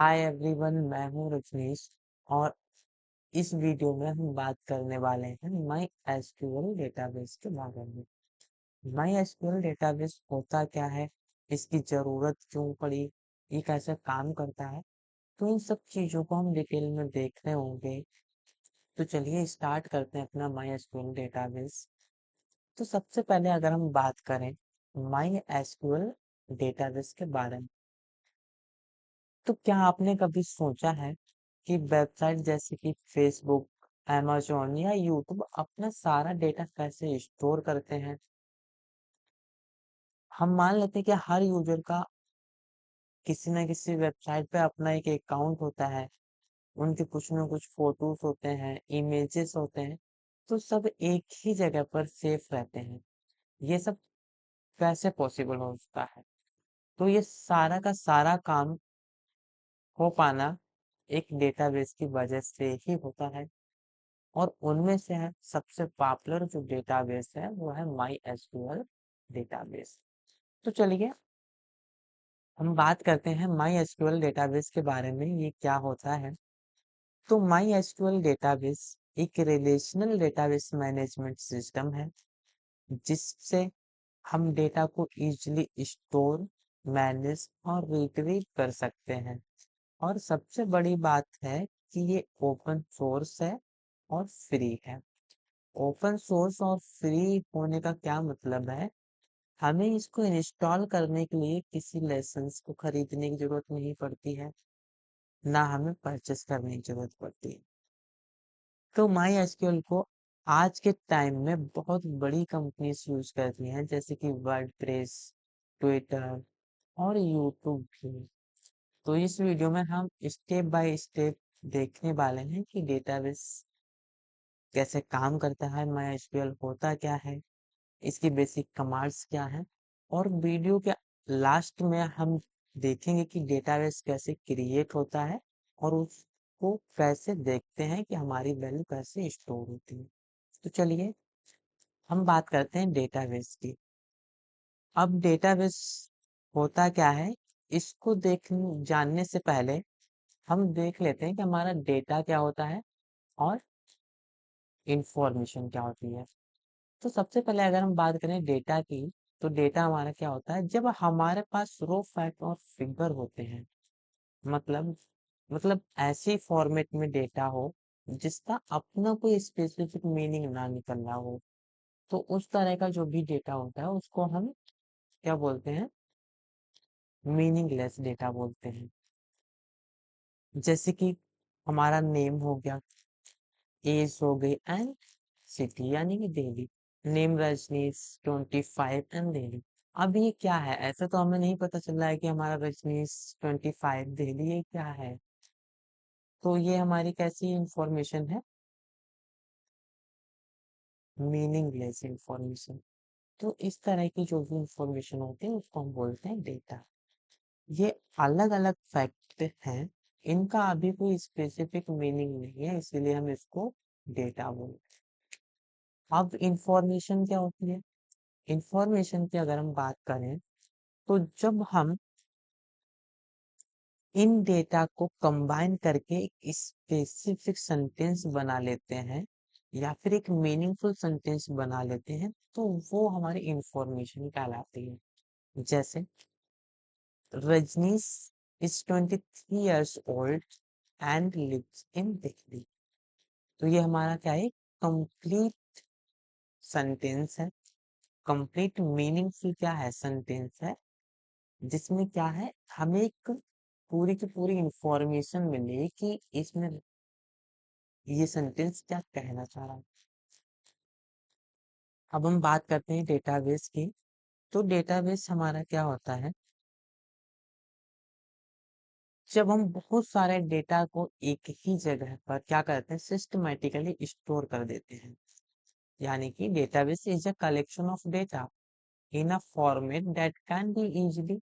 Hi everyone, मैं हूँ रजनीश। और इस वीडियो में हम बात करने वाले हैं माई एसक्यूएल डेटाबेस के बारे में। माई एसक्यूएल डेटाबेस होता क्या है, इसकी ज़रूरत क्यों पड़ी, ये कैसे काम करता है, तो इन सब चीज़ों को हम डिटेल में देख रहे होंगे। तो चलिए स्टार्ट करते हैं अपना माई एसक्यूएल डेटाबेस। तो सबसे पहले अगर हम बात करें माई एसक्यूएल डेटाबेस के बारे में, तो क्या आपने कभी सोचा है कि वेबसाइट जैसे कि फेसबुक, अमेज़न या यूट्यूब अपना सारा डेटा कैसे स्टोर करते हैं? हम मान लेते हैं कि हर यूजर का किसी न किसी वेबसाइट पे अपना एक अकाउंट होता है, उनके कुछ न कुछ फोटोज होते हैं, इमेजेस होते हैं, तो सब एक ही जगह पर सेफ रहते हैं। ये सब कैसे पॉसिबल हो सकता है? तो ये सारा का सारा काम हो पाना एक डेटाबेस की वजह से ही होता है। और उनमें से है सबसे पॉपुलर जो डेटाबेस है वो है माई एसक्यूएल डेटाबेस। तो चलिए हम बात करते हैं माई एसक्यूएल डेटाबेस के बारे में, ये क्या होता है। तो माई एसक्यूएल डेटाबेस एक रिलेशनल डेटाबेस मैनेजमेंट सिस्टम है, जिससे हम डेटा को इजीली स्टोर, मैनेज और रिट्रीव कर सकते हैं। और सबसे बड़ी बात है कि ये ओपन सोर्स है और फ्री है। ओपन सोर्स और फ्री होने का क्या मतलब है? हमें इसको इंस्टॉल करने के लिए किसी लाइसेंस को खरीदने की जरूरत नहीं पड़ती है, ना हमें परचेस करने की जरूरत पड़ती है। तो माई एसक्यूएल को आज के टाइम में बहुत बड़ी कंपनीज यूज करती हैं, जैसे कि वर्डप्रेस, ट्विटर और यूट्यूब भी। तो इस वीडियो में हम स्टेप बाय स्टेप देखने वाले हैं कि डेटाबेस कैसे काम करता है, माई एसक्यूएल होता क्या है, इसकी बेसिक कमांड्स क्या है। और वीडियो के लास्ट में हम देखेंगे कि डेटाबेस कैसे क्रिएट होता है और उसको कैसे देखते हैं कि हमारी वैल्यू कैसे स्टोर होती है। तो चलिए हम बात करते हैं डेटाबेस की। अब डेटाबेस होता क्या है, इसको देख जानने से पहले हम देख लेते हैं कि हमारा डेटा क्या होता है और इंफॉर्मेशन क्या होती है। तो सबसे पहले अगर हम बात करें डेटा की, तो डेटा हमारा क्या होता है, जब हमारे पास रो फैक्ट और फिगर होते हैं। मतलब ऐसी फॉर्मेट में डेटा हो जिसका अपना कोई स्पेसिफिक मीनिंग ना निकल रहा हो, तो उस तरह का जो भी डेटा होता है उसको हम क्या बोलते हैं, मीनिंगलेस डेटा बोलते हैं। जैसे कि हमारा नेम हो गया, एज हो गई एंड सिटी यानी कि दिल्ली। Name Rajnish 25 and Delhi. अब ये क्या है, ऐसा तो हमें नहीं पता चल रहा है कि हमारा रजनीश 25 दिल्ली ये क्या है। तो ये हमारी कैसी इंफॉर्मेशन है, मीनिंगलेस इंफॉर्मेशन। तो इस तरह की जो भी इंफॉर्मेशन होती है उसको हम बोलते हैं डेटा। ये अलग अलग फैक्ट हैं, इनका अभी कोई स्पेसिफिक मीनिंग नहीं है, इसीलिए हम इसको डेटा बोलते हैं। अब इंफॉर्मेशन क्या होती है? इंफॉर्मेशन की अगर हम बात करें, तो जब हम इन डेटा को कंबाइन करके एक स्पेसिफिक सेंटेंस बना लेते हैं या फिर एक मीनिंगफुल सेंटेंस बना लेते हैं, तो वो हमारी इंफॉर्मेशन कहलाती है। जैसे Rajnish is 23 years old and lives in Delhi. तो ये हमारा क्या है, कंप्लीट सेंटेंस है, कंप्लीट मीनिंगफुल क्या है, सेंटेंस है, जिसमें क्या है, हमें एक पूरी की पूरी इंफॉर्मेशन मिली कि इसमें ये सेंटेंस क्या कहना चाह रहा है। अब हम बात करते हैं डेटाबेस की। तो डेटाबेस हमारा क्या होता है, जब हम बहुत सारे डेटा को एक ही जगह पर क्या करते हैं, सिस्टमेटिकली स्टोर कर देते हैं। यानी कि database is a collection of data in a format that can be easily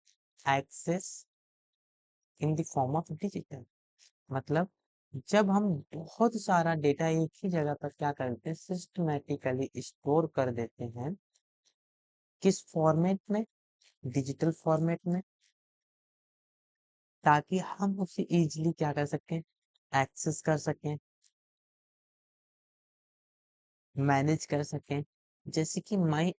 access in the form of digital. मतलब जब हम बहुत सारा डेटा एक ही जगह पर क्या करते हैं, सिस्टमेटिकली स्टोर कर देते हैं, किस फॉर्मेट में, डिजिटल फॉर्मेट में, ताकि हम उसे इजीली क्या कर सकें, एक्सेस कर सकें, मैनेज कर सकें। जैसे कि माई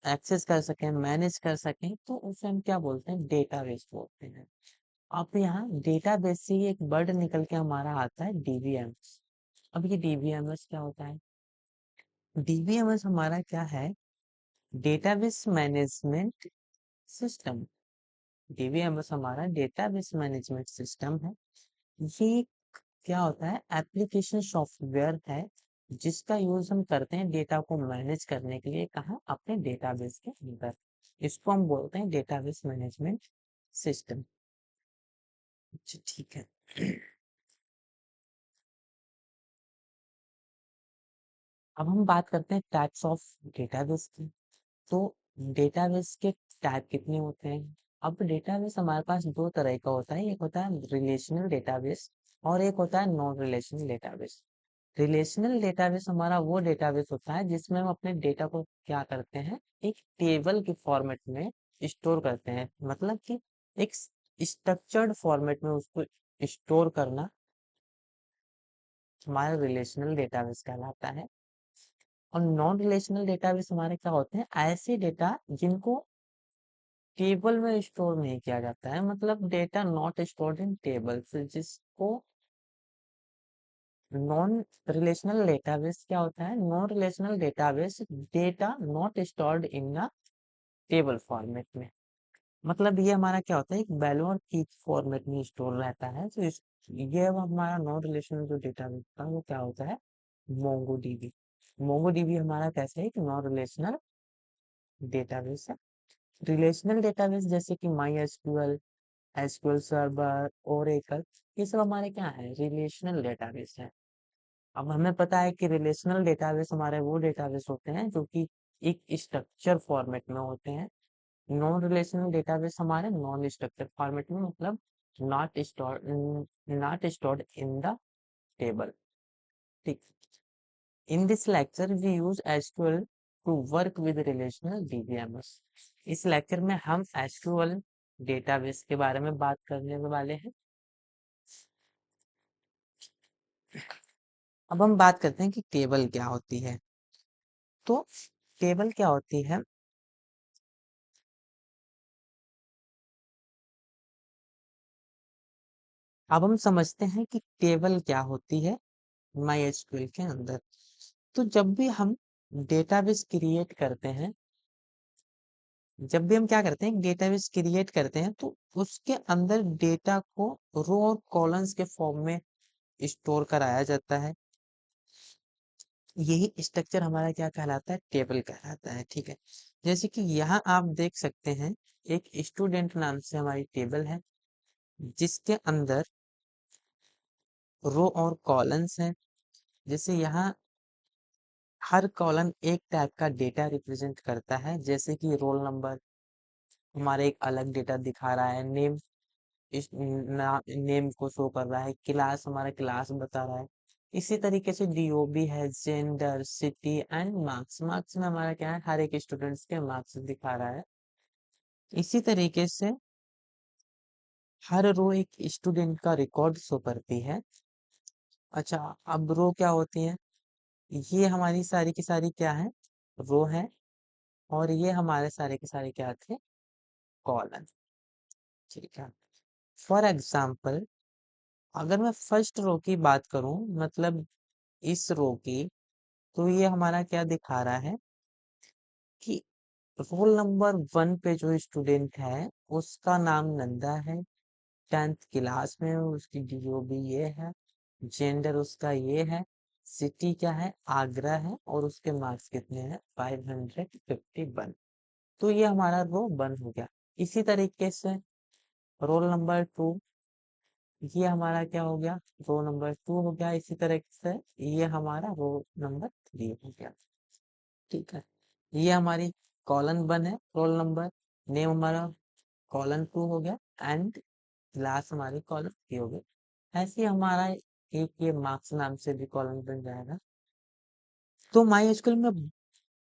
एक्सेस कर सकें, मैनेज कर सकें, तो उसे हम क्या बोलते हैं, डेटाबेस बोलते हैं। अब यहाँ डेटाबेस से ही एक वर्ड निकल के हमारा आता है डीबीएमएस। अब ये डीबीएमएस क्या होता है? डीबीएमएस हमारा क्या है? Database management system. डीबीएमएस हमारा डेटाबेस मैनेजमेंट सिस्टम है। ये क्या होता है? एप्लीकेशन सॉफ्टवेयर है जिसका यूज हम करते हैं डेटा को मैनेज करने के लिए। कहाँ? अपने डेटाबेस के अंदर। इसको हम बोलते हैं डेटाबेस मैनेजमेंट सिस्टम। अच्छा, ठीक है। अब हम बात करते हैं टाइप्स ऑफ डेटाबेस की। तो डेटाबेस के टाइप कितने होते हैं? अब डेटाबेस हमारे पास दो तरह का होता है, एक होता है रिलेशनल डेटाबेस और एक होता है non relational database. Relational database हमारा वो डेटाबेस होता है जिसमें हम अपने डेटा को क्या करते हैं, एक टेबल के फॉर्मेट में स्टोर करते हैं। मतलब कि एक स्ट्रक्चर्ड फॉर्मेट में उसको स्टोर करना हमारा रिलेशनल डेटाबेस कहलाता है। और नॉन रिलेशनल डेटाबेस हमारे क्या होते हैं? ऐसे डेटा जिनको टेबल में स्टोर नहीं किया जाता है, मतलब data not stored in tables, जिसको नॉन रिलेशनल डेटाबेस क्या होता है? Non relational database data not stored in a table format में। मतलब ये हमारा क्या होता है, एक वैल्यू और की फॉर्मेट में स्टोर रहता है। तो ये हमारा नॉन रिलेशनल जो डेटाबेस होता है वो क्या होता है? मोंगोडीबी। मोंगोडीबी हमारा कैसे है? एक नॉन रिलेशनल डेटाबेस है। रिलेशनल डेटाबेस जैसे कि my SQL, SQL server, Oracle, ये सब हमारे क्या है? रिलेशनल डेटाबेस है। अब हमें पता है कि रिलेशनल डेटाबेस हमारे वो डेटाबेस होते हैं जो कि एक स्ट्रक्चर फॉर्मेट में होते हैं। नॉन रिलेशनल डेटाबेस हमारे नॉन स्ट्रक्चर फॉर्मेट में, मतलब not stored in the table. ठीक। In this lecture we use SQL to work with relational DBMS. इस लेक्चर में हम एसक्यूएल डेटाबेस के बारे में बात करने वाले हैं। अब हम बात करते हैं कि टेबल क्या होती है। तो टेबल क्या होती है? अब हम समझते हैं कि टेबल क्या होती है माई एसक्यूएल के अंदर। तो जब भी हम डेटाबेस क्रिएट करते हैं, जब भी हम क्या करते हैं, डेटाबेस क्रिएट करते हैं, तो उसके अंदर डेटा को रो और कॉलम्स के फॉर्म में स्टोर कराया जाता है। यही स्ट्रक्चर हमारा क्या कहलाता है? टेबल कहलाता है। ठीक है। जैसे कि यहाँ आप देख सकते हैं, एक स्टूडेंट नाम से हमारी टेबल है जिसके अंदर रो और कॉलम्स हैं। जैसे यहाँ हर कॉलम एक टाइप का डेटा रिप्रेजेंट करता है। जैसे कि रोल नंबर हमारा एक अलग डेटा दिखा रहा है, नेम इस नेम को शो कर रहा है, क्लास हमारा क्लास बता रहा है। इसी तरीके से डीओबी है, gender, city and marks. Marks में हमारा क्या है? हर एक स्टूडेंट्स के मार्क्स दिखा रहा है। इसी तरीके से हर रो एक स्टूडेंट का रिकॉर्ड शो करती है। अच्छा, अब रो क्या होती है? ये हमारी सारी की सारी क्या है? रो है। और ये हमारे सारे के सारे क्या थे? कॉलम। ठीक है। फॉर एग्जाम्पल, अगर मैं फर्स्ट रो की बात करूं, मतलब इस रो की, तो ये हमारा क्या दिखा रहा है कि रोल नंबर 1 पे जो स्टूडेंट है उसका नाम नंदा है, 10th क्लास में है, उसकी डीओबी ये है, जेंडर उसका ये है, सिटी क्या है? आगरा है, और उसके मार्क्स कितने हैं? 551। तो ये हमारा रो 1 हो गया। इसी तरीके से रोल नंबर 2, ये हमारा क्या हो गया? रो नंबर 2 हो गया। इसी तरह से ये हमारा रो नंबर 3 हो गया। ठीक है। ये हमारी कॉलन 1 है, रोल नंबर, नेम हमारा कॉलन 2 हो गया, एंड क्लास हमारी कॉलन 3 हो गई। ऐसे ही हमारा एक ये मार्क्स नाम से भी कॉलम बन जाएगा। तो माई स्कूल में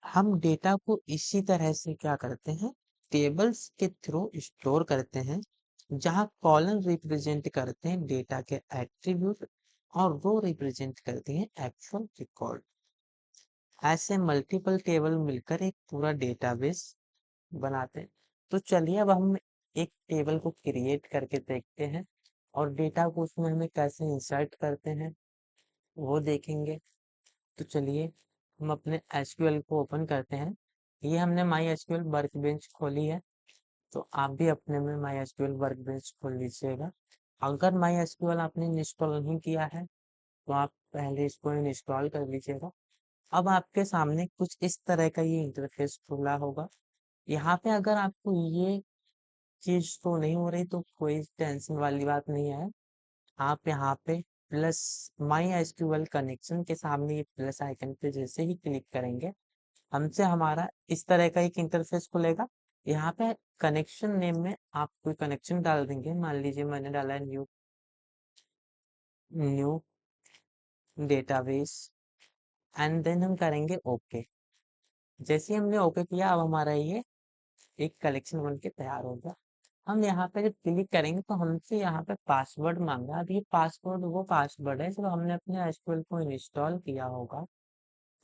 हम डेटा को इसी तरह से क्या करते हैं? टेबल्स के थ्रू स्टोर करते हैं। जहाँ कॉलम रिप्रेजेंट करते हैं डेटा के एट्रीब्यूट और रो रिप्रेजेंट करती हैं एक्चुअल रिकॉर्ड। ऐसे मल्टीपल टेबल मिलकर एक पूरा डेटाबेस बनाते हैं। तो चलिए अब हम एक टेबल को क्रिएट करके देखते हैं और डेटा को उसमें हमें कैसे इंसर्ट करते हैं वो देखेंगे। तो चलिए हम अपने एसक्यूएल को ओपन करते हैं। ये हमने माई एसक्यूएल वर्कबेंच खोली है, तो आप भी अपने में माई एसक्यूएल वर्कबेंच खोल लीजिएगा। अगर माई एसक्यूएल आपने इंस्टॉल नहीं किया है तो आप पहले इसको इंस्टॉल कर लीजिएगा। अब आपके सामने कुछ इस तरह का ये इंटरफेस खुला होगा। यहाँ पे अगर आपको ये चीज तो नहीं हो रही तो कोई टेंशन वाली बात नहीं है। आप यहाँ पे प्लस माई एसक्यूएल कनेक्शन के सामने ये प्लस आइकन पे जैसे ही क्लिक करेंगे हमसे हमारा इस तरह का एक इंटरफेस खुलेगा। यहाँ पे कनेक्शन नेम में आप कोई कनेक्शन डाल देंगे। मान लीजिए मैंने डाला है new new database and then हम करेंगे ओके। जैसे ही हमने ओके किया अब हमारा ये एक कलेक्शन बन के तैयार हो गया। हम यहाँ पे जब क्लिक करेंगे तो हमसे यहाँ पे पासवर्ड मांगा। अब ये पासवर्ड वो पासवर्ड है जब हमने अपने एसक्यूएल को इंस्टॉल किया होगा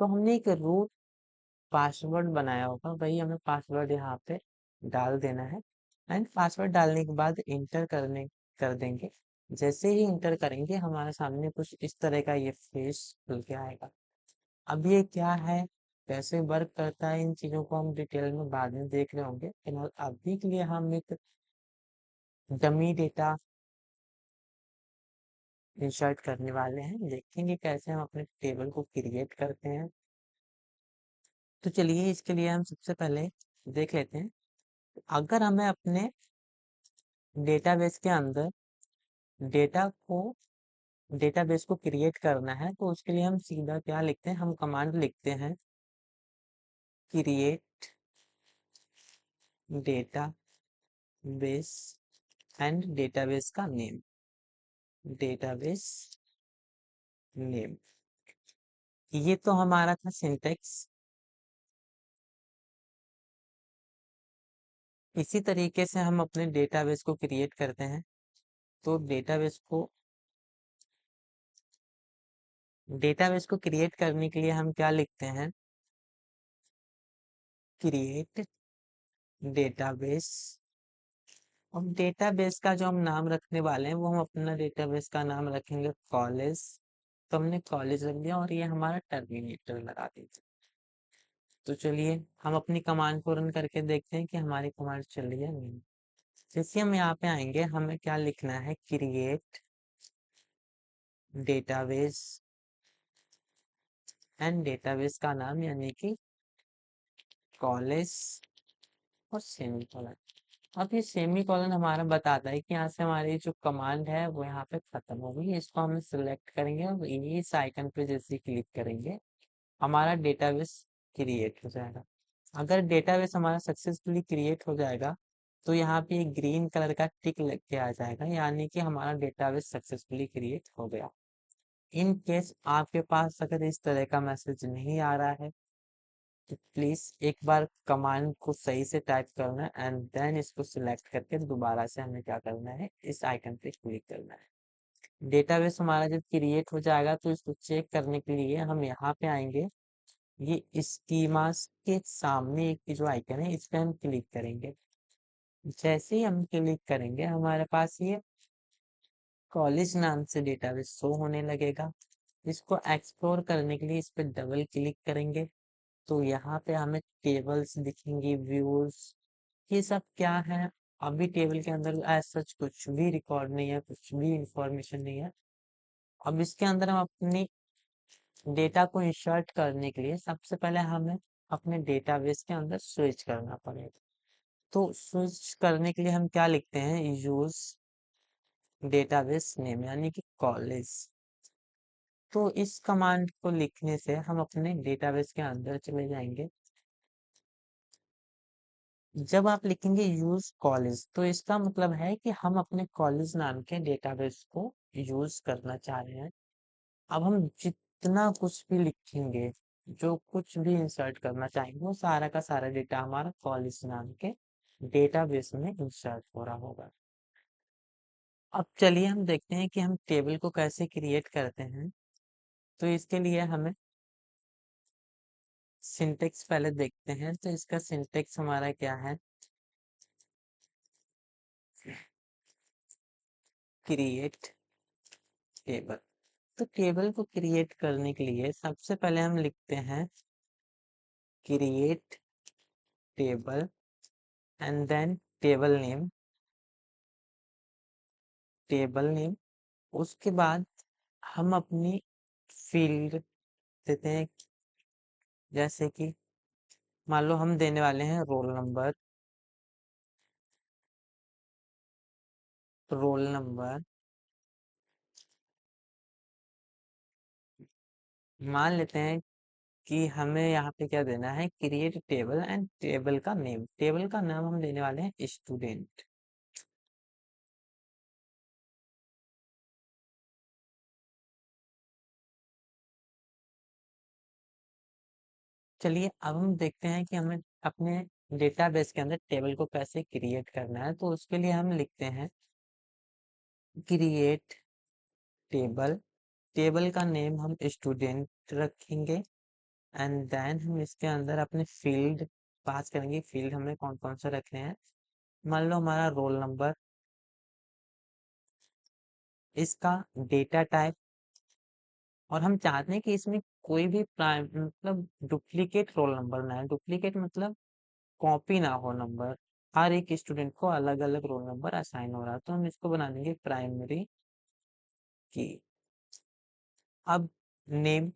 तो हमने एक रूट पासवर्ड बनाया होगा, वही हमें पासवर्ड यहाँ पे डाल देना है। एंड पासवर्ड डालने के बाद इंटर कर देंगे। जैसे ही इंटर करेंगे हमारे सामने कुछ इस तरह का ये फेस खुल के आएगा। अब ये क्या है, कैसे वर्क करता है, इन चीजों को हम डिटेल में बाद में देख रहे होंगे। फिलहाल अभी के लिए हम एक डमी डेटा इंसर्ट करने वाले हैं। देखेंगे कैसे हम अपने टेबल को क्रिएट करते हैं। तो चलिए इसके लिए हम सबसे पहले देख लेते हैं। अगर हमें अपने डेटाबेस के अंदर डेटा को डेटाबेस को क्रिएट करना है तो उसके लिए हम सीधा क्या लिखते हैं, हम कमांड लिखते हैं create data base and database का नेम, डेटाबेस नेम। ये तो हमारा था सिंटेक्स। इसी तरीके से हम अपने डेटाबेस को क्रिएट करते हैं। तो डेटाबेस को क्रिएट करने के लिए हम क्या लिखते हैं, क्रिएट डेटाबेस। अब डेटाबेस का जो हम नाम रखने वाले हैं वो हम अपना डेटाबेस का नाम रखेंगे कॉलेज। तो हमने कॉलेज रख दिया और ये हमारा टर्मिनेटर लगा दीजिए। तो चलिए हम अपनी कमांड को रन करके देखते हैं कि हमारी कमांड चल रही है नहीं। जैसे हम यहाँ पे आएंगे हमें क्या लिखना है, क्रिएट डेटाबेस एंड डेटाबेस का नाम यानी कि कॉलेज और सेमीकोलन। अब ये सेमीकोलन हमारा बताता है कि यहाँ से हमारी जो कमांड है वो यहाँ पे खत्म हो गई। इसको हम सिलेक्ट करेंगे और इस आइकन पे जैसे क्लिक करेंगे हमारा डेटाबेस क्रिएट हो जाएगा। अगर डेटाबेस हमारा सक्सेसफुली क्रिएट हो जाएगा तो यहाँ पे एक ग्रीन कलर का टिक लग के आ जाएगा, यानी कि हमारा डेटाबेस सक्सेसफुली क्रिएट हो गया। इन केस आपके पास अगर इस तरह का मैसेज नहीं आ रहा है तो प्लीज एक बार कमांड को सही से टाइप करना है एंड देन इसको सिलेक्ट करके दोबारा से हमें क्या करना है, इस आइकन पे क्लिक करना है। डेटाबेस हमारा जब क्रिएट हो जाएगा तो इसको चेक करने के लिए हम यहाँ पे आएंगे। ये स्कीमास के सामने एक जो आइकन है इस पे हम क्लिक करेंगे। जैसे ही हम क्लिक करेंगे हमारे पास ये कॉलेज नाम से डेटाबेस शो होने लगेगा। इसको एक्सप्लोर करने के लिए इस पे डबल क्लिक करेंगे तो यहाँ पे हमें टेबल्स दिखेंगी, व्यूज, ये सब क्या है। अभी टेबल के अंदर एज सच कुछ भी रिकॉर्ड नहीं है, कुछ भी इंफॉर्मेशन नहीं है। अब इसके अंदर हम अपनी डेटा को इंसर्ट करने के लिए सबसे पहले हमें अपने डेटाबेस के अंदर स्विच करना पड़ेगा। तो स्विच करने के लिए हम क्या लिखते हैं, यूज डेटाबेस नेम यानी कि कॉलेज। तो इस कमांड को लिखने से हम अपने डेटाबेस के अंदर चले जाएंगे। जब आप लिखेंगे यूज कॉलेज तो इसका मतलब है कि हम अपने कॉलेज नाम के डेटाबेस को यूज करना चाह रहे हैं। अब हम जितना कुछ भी लिखेंगे, जो कुछ भी इंसर्ट करना चाहेंगे वो सारा का सारा डेटा हमारा कॉलेज नाम के डेटाबेस में इंसर्ट हो रहा होगा। अब चलिए हम देखते हैं कि हम टेबल को कैसे क्रिएट करते हैं। तो इसके लिए हमें सिंटेक्स पहले देखते हैं। तो इसका सिंटेक्स हमारा क्या है, क्रिएट टेबल। तो टेबल को क्रिएट करने के लिए सबसे पहले हम लिखते हैं create table and then table name. उसके बाद हम अपनी फील्ड देते हैं, जैसे कि मान लो हम देने वाले हैं रोल नंबर। मान लेते हैं कि हमें यहाँ पे क्या देना है, क्रिएट टेबल एंड टेबल का नाम हम देने वाले हैं स्टूडेंट। चलिए अब हम देखते हैं कि हमें अपने डेटाबेस के अंदर टेबल को कैसे क्रिएट करना है। तो उसके लिए हम लिखते हैं क्रिएट टेबल। टेबल का नेम हम स्टूडेंट रखेंगे एंड देन हम इसके अंदर अपने फील्ड पास करेंगे। फील्ड हमें कौन कौन से रखने हैं, मान लो हमारा रोल नंबर, इसका डेटा टाइप, और हम चाहते हैं कि इसमें कोई भी प्राइम मतलब डुप्लीकेट रोल नंबर ना है। डुप्लीकेट मतलब कॉपी ना हो नंबर, हर एक स्टूडेंट को अलग अलग रोल नंबर असाइन हो रहा है। तो हम इसको बना देंगे प्राइमरी की। अब नेम,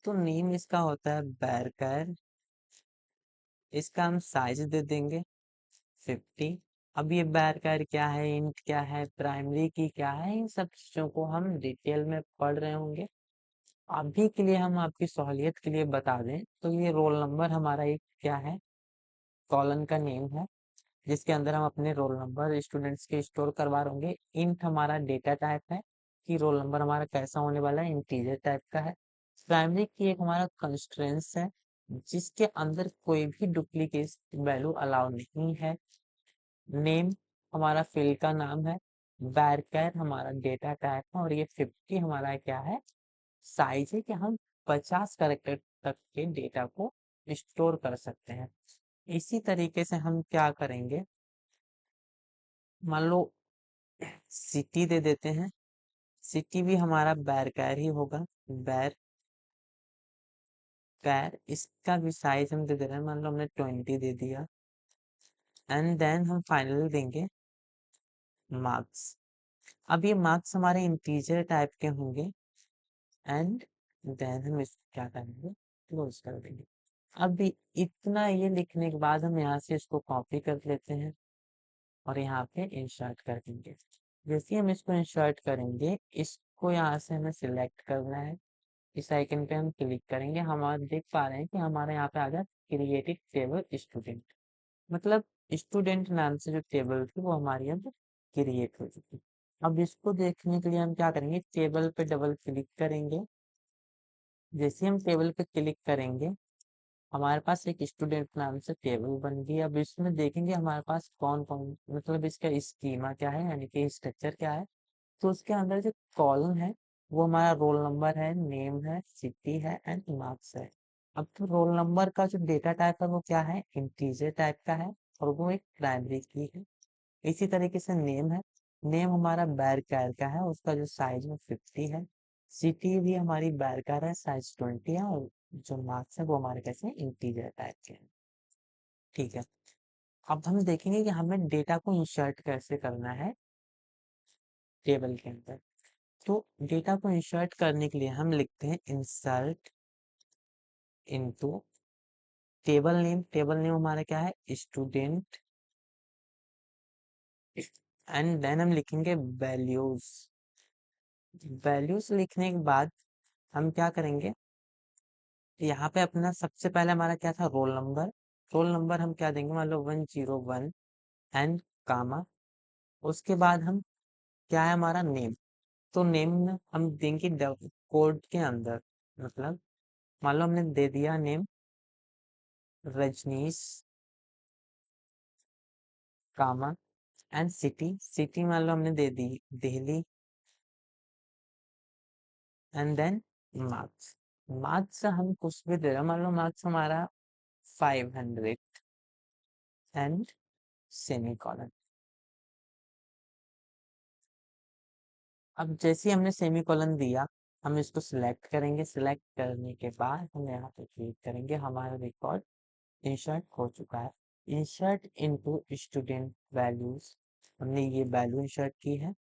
तो नेम इसका होता है बैरकर। इसका हम साइज दे देंगे 50। अब ये बैरकर क्या है, इंट क्या है, प्राइमरी की क्या है, इन सब चीजों को हम डिटेल में पढ़ रहे होंगे। अभी के लिए हम आपकी सहूलियत के लिए बता दें तो ये रोल नंबर हमारा एक क्या है, कॉलन का नेम है, जिसके अंदर हम अपने रोल नंबर स्टूडेंट्स के स्टोर करवा होंगे। इंट हमारा डेटा टाइप है कि रोल नंबर हमारा कैसा होने वाला है, इंटीजर टाइप का है। प्राइमरी की एक हमारा कंस्ट्रेंट्स है, जिसके अंदर कोई भी डुप्लीकेट वैल्यू अलाउ नहीं है। नेम हमारा फील्ड का नाम है, बैरकर हमारा डेटा टाइप है, और ये 50 हमारा क्या है, साइज है कि हम 50 कैरेक्टर तक के डेटा को स्टोर कर सकते हैं। इसी तरीके से हम क्या करेंगे, मान लो सिटी दे देते हैं। सिटी भी हमारा बैरकर ही होगा, बैरकर। इसका भी साइज हम दे दे रहे हैं, मान लो हमने 20 दे दिया। एंड देन हम फाइनल देंगे मार्क्स। अब ये मार्क्स हमारे इंटीजर टाइप के होंगे एंड देन हम इसको क्या करेंगे, क्लोज कर देंगे। अब इतना ये लिखने के बाद हम यहाँ से इसको कॉपी कर लेते हैं और यहाँ पे इंसर्ट कर देंगे। जैसे ही हम इसको इंसर्ट करेंगे, इसको यहाँ से हमें सिलेक्ट करना है। इस आइकन पे हम क्लिक करेंगे, हम आज देख पा रहे हैं कि हमारे यहाँ पे आ गया क्रिएटेड टेबल स्टूडेंट। मतलब स्टूडेंट नाम से जो टेबल थी वो हमारी अब क्रिएट हो चुकी। अब इसको देखने के लिए हम क्या करेंगे, टेबल पे डबल क्लिक करेंगे। जैसे हम टेबल पे क्लिक करेंगे, हमारे पास एक स्टूडेंट नाम से टेबल बन गई। अब इसमें देखेंगे हमारे पास कौन कौन, मतलब इसका स्कीमा क्या है, यानी कि स्ट्रक्चर क्या है। तो उसके अंदर जो कॉलम है वो हमारा रोल नंबर है, नेम है, सिटी है एंड मार्क्स है। अब तो रोल नंबर का जो डेटा टाइप है वो क्या है, इंटीजर टाइप का है, और वो एक प्राइमरी की है। इसी तरीके से नेम है, नेम हमारा बैरकर का है, उसका जो साइज है 50 है। सिटी भी हमारी बैरकर है, साइज 20 है, और जो मार्क्स है वो हमारे कैसे इंटीजर टाइप के हैं। ठीक है, अब हम देखेंगे कि हमें डेटा को इंसर्ट कैसे करना है टेबल के अंदर। तो डेटा को इंसर्ट करने के लिए हम लिखते हैं insert into table name. Table name हमारा क्या है, स्टूडेंट। एंड देन हम लिखेंगे वैल्यूज। वैल्यूज लिखने के बाद हम क्या करेंगे, यहाँ पे अपना सबसे पहले हमारा क्या था, रोल नंबर। रोल नंबर हम क्या देंगे, मान लो 101 एंड कामा। उसके बाद हम क्या है हमारा नेम, तो नेम में हम देंगे कोड के अंदर। मतलब मान लो हमने दे दिया name Rajnish, comma. And city, city मान लो हमने दे दी Delhi, and then marks, marks हम कुछ भी दे रहे हैं, मान लो मार्क्स हमारा 500 एंड सेमीकोलन। अब जैसे ही हमने सेमीकोलन दिया, हम इसको सिलेक्ट करेंगे, सिलेक्ट करने के बाद हम यहाँ पे क्लिक करेंगे, हमारा रिकॉर्ड इंसर्ट हो चुका है। इंसर्ट इनटू स्टूडेंट वैल्यूज, हमने ये वैल्यू इंसर्ट की है।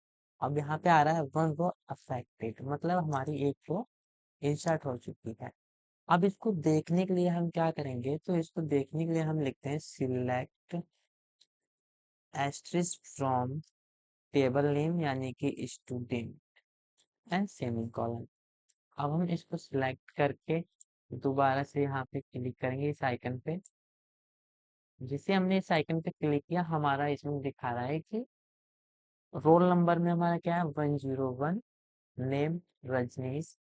अब यहाँ पे आ रहा है वन रो अफेक्टेड, मतलब हमारी एक रो इंसर्ट हो चुकी है। अब इसको देखने के लिए हम क्या करेंगे, तो इसको देखने के लिए हम लिखते हैं select asterisk from table name यानी कि स्टूडेंट एंड सेमीकोलन। अब हम इसको सिलेक्ट करके दोबारा से यहाँ पे क्लिक करेंगे इस आइकन पे। जिसे हमने इस आइकन पे क्लिक किया, हमारा इसमें दिखा रहा है कि रोल नंबर में हमारा क्या है 101, नेम रजनीश,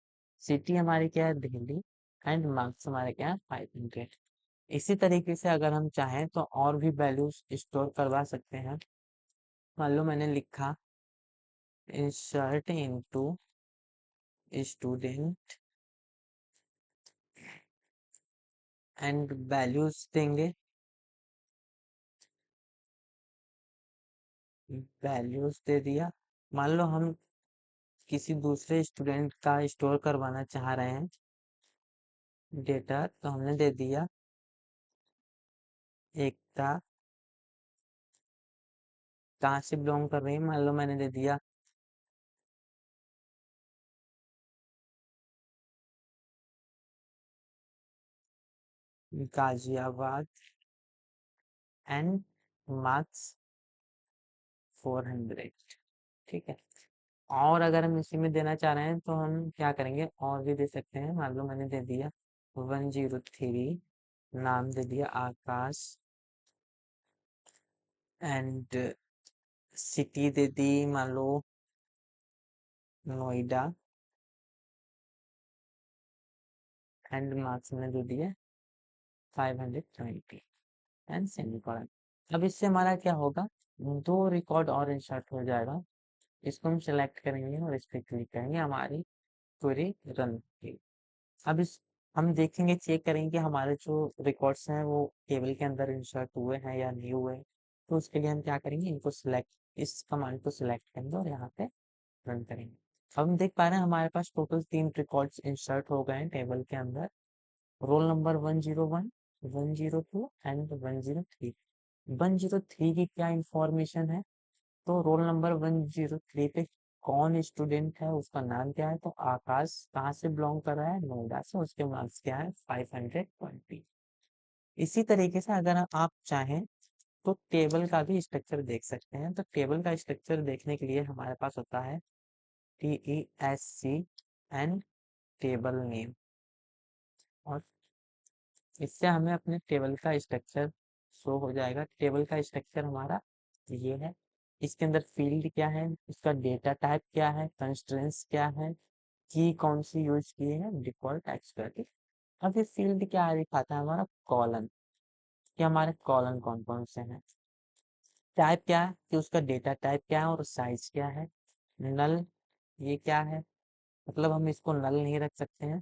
सिटी हमारी क्या है दिल्ली, एंड मार्क्स हमारे क्या है 500। इसी तरीके से अगर हम चाहें तो और भी वैल्यूज स्टोर करवा सकते हैं। मान लो मैंने लिखा insert into student and values देंगे, वैल्यूज दे दिया। मान लो हम किसी दूसरे स्टूडेंट का स्टोर करवाना चाह रहे हैं डेटा, तो हमने दे दिया एकता, कहाँ से बिलोंग कर रही है, मान लो मैंने दे दिया गाजियाबाद, एंड मार्क्स 400। ठीक है। और अगर हम इसी में देना चाह रहे हैं तो हम क्या करेंगे, और भी दे सकते हैं। मान लो मैंने दे दिया 103, नाम दे दिया आकाश, एंड सिटी दे दी मान लो नोएडा, एंड मार्क्स में दे दिया 520 एंड सेमीकोलन। अब इससे हमारा क्या होगा, दो रिकॉर्ड और इंसर्ट हो जाएगा। इसको हम सेलेक्ट करेंगे और इस पे क्लिक करेंगे, हमारी क्वेरी रन होगी। अब इस हम देखेंगे, चेक करेंगे कि हमारे जो रिकॉर्ड्स हैं वो टेबल के अंदर इंसर्ट हुए हैं या नहीं हुए। तो उसके लिए हम क्या करेंगे, इनको सिलेक्ट, इस कमांड को सिलेक्ट करेंगे और यहाँ पे रन करेंगे। अब हम देख पा रहे हैं हमारे पास टोटल 3 रिकॉर्ड्स इंसर्ट हो गए हैं टेबल के अंदर। Roll number 101, 102 and 103। 103 की क्या इंफॉर्मेशन है, तो रोल नंबर 103 पे कौन स्टूडेंट है, उसका नाम क्या है, तो आकाश, कहाँ से बिलोंग कर रहा है, नोएडा से, उसके मार्क्स क्या है 520। इसी तरीके से अगर आप चाहें तो टेबल का भी स्ट्रक्चर देख सकते हैं। तो टेबल का स्ट्रक्चर देखने के लिए हमारे पास होता है TESC एंड टेबल नेम, और इससे हमें अपने टेबल का स्ट्रक्चर शो हो जाएगा। टेबल का स्ट्रक्चर हमारा ये है। इसके अंदर फील्ड क्या है, इसका डेटा टाइप क्या है, कंस्ट्रेंट्स क्या है, की कौन सी यूज किए हैं, डिफॉल्ट एक्सपर्ट। अब ये फील्ड क्या दिखाता है, हमारा कॉलम, कि हमारे कॉलम कौन कौन से हैं। टाइप क्या है, कि उसका डेटा टाइप क्या है और साइज क्या है। नल, ये क्या है, मतलब हम इसको नल नहीं रख सकते हैं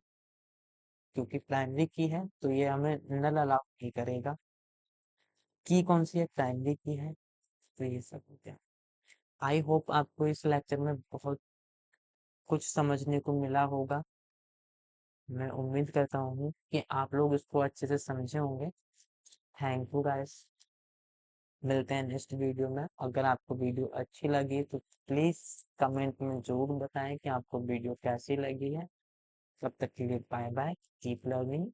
क्योंकि प्राइमरी की है, तो ये हमें नल अलाउ नहीं करेगा। की कौन सी है, प्राइमरी की है। तो ये सब हो गया। आई होप आपको इस लेक्चर में बहुत कुछ समझने को मिला होगा। मैं उम्मीद करता हूँ कि आप लोग इसको अच्छे से समझे होंगे। Thank you guys. मिलते हैं नेक्स्ट वीडियो में। अगर आपको वीडियो अच्छी लगी तो प्लीज कमेंट में जरूर बताएं कि आपको वीडियो कैसी लगी है। तब तक के लिए बाय बाय, कीप लर्निंग।